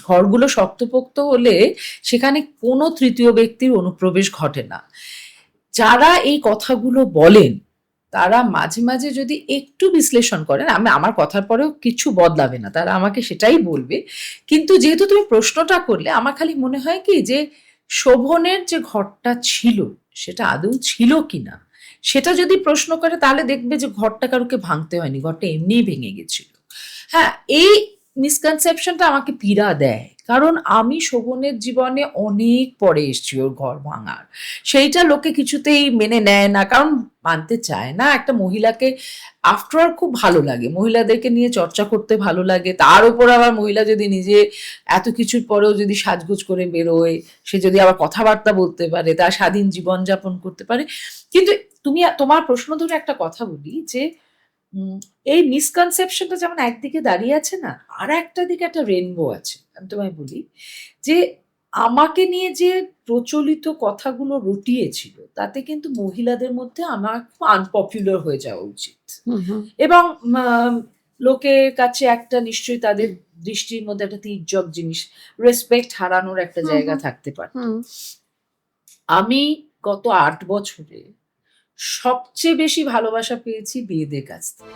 ঘরগুলো শক্তপোক্ত হলে সেখানে কোনো তৃতীয় ব্যক্তির অনুপ্রবেশ ঘটে না। যারা এই কথাগুলো বলেন তারা মাঝে মাঝে যদি একটু বিশ্লেষণ করেন, আমার কথার পরেও কিছু বদলাবে না, তারা আমাকে সেটাই বলবে। কিন্তু যেহেতু তুমি প্রশ্নটা করলে, আমার খালি মনে হয় কি যে শোভনের যে ঘরটা ছিল সেটা আদৌ ছিল কিনা সেটা যদি প্রশ্ন করে, তাহলে দেখবে যে ঘরটা কারোকে ভাঙতে হয়নি, ঘরটা এমনিই ভেঙে গেছিল। হ্যাঁ, এই মিসকনসেপশনটা আমাকে পীড়া দেয়, কারণ আমি শোভনের জীবনে অনেক পরে এসেছি ওর ঘর ভাঙার। সেইটা লোকে কিছুতেই মেনে নেয় না, কারণ মানতে চায় না। একটা মহিলাকে আফটার খুব ভালো লাগে, মহিলাদেরকে নিয়ে চর্চা করতে ভালো লাগে, তার উপর আবার মহিলা যদি নিজে এত কিছুর পরেও যদি সাজগোজ করে বেরোয়, সে যদি আবার কথাবার্তা বলতে পারে, তার স্বাধীন জীবনযাপন করতে পারে। কিন্তু তোমার প্রশ্ন ধরে একটা কথা বলি যে এই মিসকনসেপশনটা যেমন একদিকে দাঁড়িয়ে আছে না, আর একটা দিকে একটা রেনবো আছে। আমি তোমায় বলি যে আমাকে নিয়ে যে প্রচলিত কথাগুলো রটিয়েছিল তাতে কিন্তু মহিলাদের মধ্যে আমার খুব আনপপুলার হয়ে যাওয়া উচিত, হুম হুম এবং লোকের কাছে একটা নিশ্চয়ই তাদের দৃষ্টির মধ্যে একটা তির্যক জিনিস, রেসপেক্ট হারানোর একটা হুম জায়গা হুম থাকতে পারত। হুম আমি গত 8 বছরে সবচেয়ে বেশি ভালোবাসা পেয়েছি মেয়েদের কাছ থেকে।